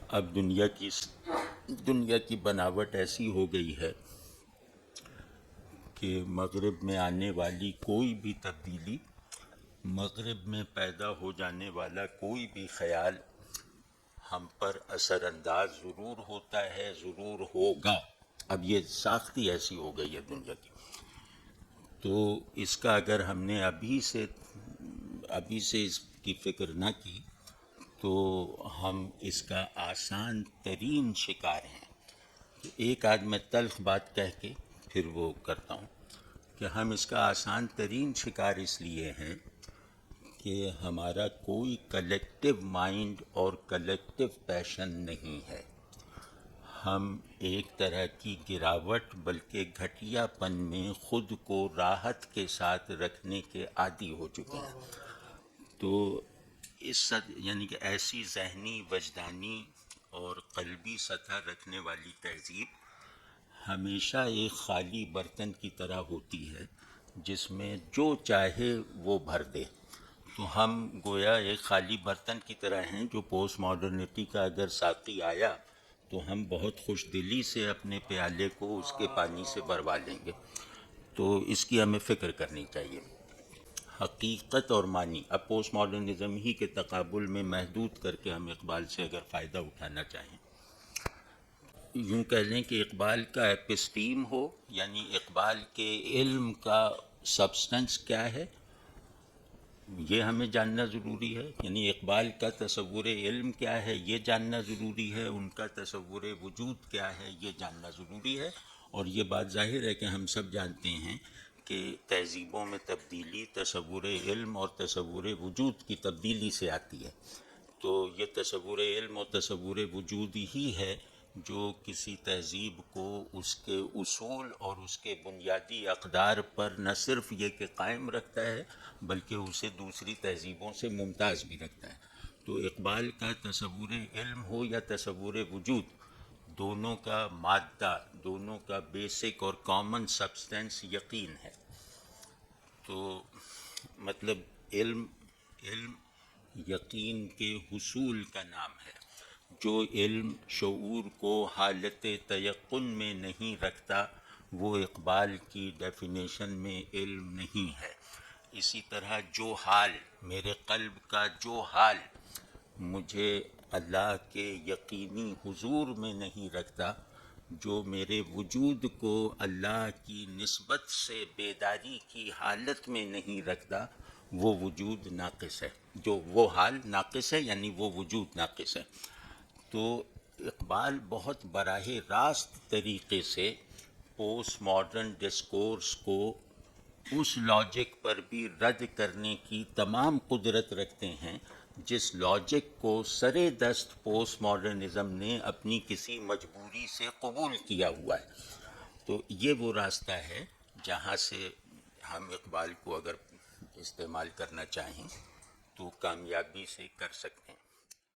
اب دنیا کی بناوٹ ایسی ہو گئی ہے کہ مغرب میں آنے والی کوئی بھی تبدیلی، مغرب میں پیدا ہو جانے والا کوئی بھی خیال ہم پر اثر انداز ضرور ہوتا ہے، ضرور ہوگا۔ اب یہ ساختی ایسی ہو گئی ہے دنیا کی، تو اس کا اگر ہم نے ابھی سے اس کی فکر نہ کی تو ہم اس کا آسان ترین شکار ہیں۔ ایک آدھ میں تلخ بات کہہ کے پھر وہ کرتا ہوں کہ ہم اس کا آسان ترین شکار اس لیے ہیں کہ ہمارا کوئی کلیکٹیو مائنڈ اور کلیکٹیو پیشن نہیں ہے۔ ہم ایک طرح کی گراوٹ بلکہ گھٹیا پن میں خود کو راحت کے ساتھ رکھنے کے عادی ہو چکے ہیں۔ تو یعنی کہ ایسی ذہنی، وجدانی اور قلبی سطح رکھنے والی تہذیب ہمیشہ ایک خالی برتن کی طرح ہوتی ہے جس میں جو چاہے وہ بھر دے۔ تو ہم گویا ایک خالی برتن کی طرح ہیں جو پوسٹ ماڈرنٹی کا اگر ساقی آیا تو ہم بہت خوش دلی سے اپنے پیالے کو اس کے پانی سے بھروا لیں گے۔ تو اس کی ہمیں فکر کرنی چاہیے۔ حقیقت اور معنی، اب پوسٹ ماڈرنزم ہی کے تقابل میں محدود کر کے ہم اقبال سے اگر فائدہ اٹھانا چاہیں، یوں کہہ لیں کہ اقبال کا ایپسٹیم ہو، یعنی اقبال کے علم کا سبسٹنس کیا ہے یہ ہمیں جاننا ضروری ہے، یعنی اقبال کا تصور علم کیا ہے یہ جاننا ضروری ہے، ان کا تصور وجود کیا ہے یہ جاننا ضروری ہے۔ اور یہ بات ظاہر ہے کہ ہم سب جانتے ہیں کہ تہذیبوں میں تبدیلی تصور علم اور تصور وجود کی تبدیلی سے آتی ہے۔ تو یہ تصور علم اور تصور وجود ہی ہے جو کسی تہذیب کو اس کے اصول اور اس کے بنیادی اقدار پر نہ صرف یہ کہ قائم رکھتا ہے بلکہ اسے دوسری تہذیبوں سے ممتاز بھی رکھتا ہے۔ تو اقبال کا تصور علم ہو یا تصور وجود، دونوں کا مادہ، دونوں کا بیسک اور کامن سبسٹنس یقین ہے۔ تو مطلب علم یقین کے حصول کا نام ہے۔ جو علم شعور کو حالت تیقن میں نہیں رکھتا وہ اقبال کی ڈیفینیشن میں علم نہیں ہے۔ اسی طرح جو حال، میرے قلب کا جو حال مجھے اللہ کے یقینی حضور میں نہیں رکھتا، جو میرے وجود کو اللہ کی نسبت سے بیداری کی حالت میں نہیں رکھتا، وہ وجود ناقص ہے۔ جو وہ حال ناقص ہے یعنی وہ وجود ناقص ہے۔ تو اقبال بہت براہ راست طریقے سے پوسٹ ماڈرن ڈسکورس کو اس لاجک پر بھی رد کرنے کی تمام قدرت رکھتے ہیں جس لاجک کو سرے دست پوسٹ ماڈرنزم نے اپنی کسی مجبوری سے قبول کیا ہوا ہے۔ تو یہ وہ راستہ ہے جہاں سے ہم اقبال کو اگر استعمال کرنا چاہیں تو کامیابی سے کر سکتے ہیں۔